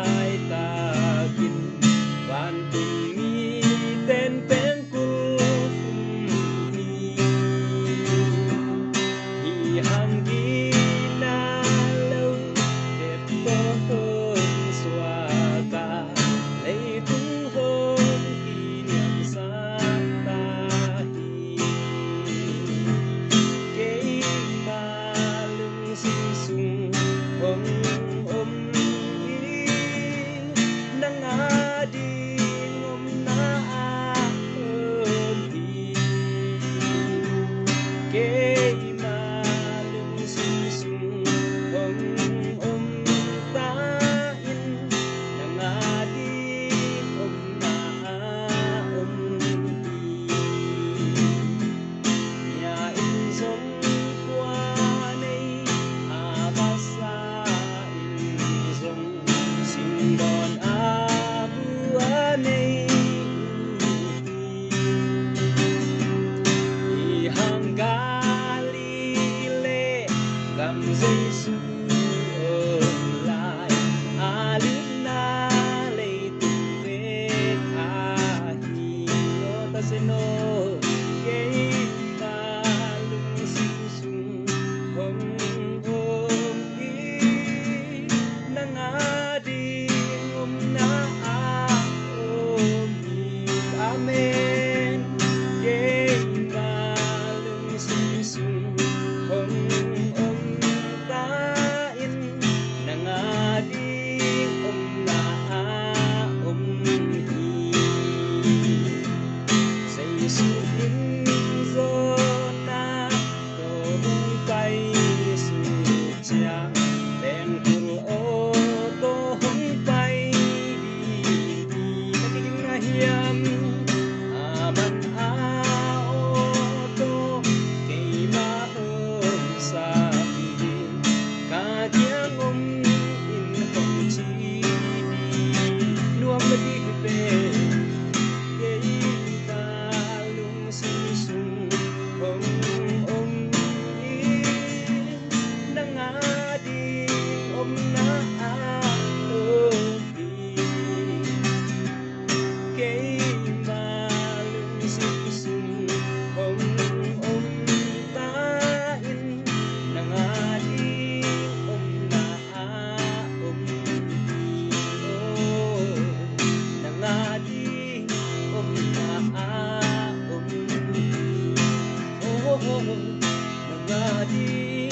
lai takin van tung mi ten pen ku hi ham gi na lâu đẹp to hơn xóa cả lấy tung hơn kỷ niệm xa ta hi cái mà lưng sung sung ôm ôm đi nắng á đi ôm na ôm đi cái mà lưng sung sung ôm ôm ta in nắng á đi ôm na ôm đi nhà in giống qua này basa in giống sinh đòn bua này ihang galile gam Giêsu ôm lại alina lấy tung vết hi ta sẽ nô cái ta lung sung sung ôm ôm đi nắng á đi ôm na ôm đi amen cái mà lung sung sung ôm ôm ta in nắng á đi ôm na ôm hi say suốt zona to hung tay su cha đèn cùng ô tô hung tay đi naking hiam aman ô tô kay ma sa ka kiang in hong chi đi nuam đi pe lung sung sung ôm ôm đi nắng á đi ôm na ôm đi cái mà lung sung sung ôm ôm ta in nắng á đi ôm na ôm đi nắng á đi ôm na ôm đi nắng á đi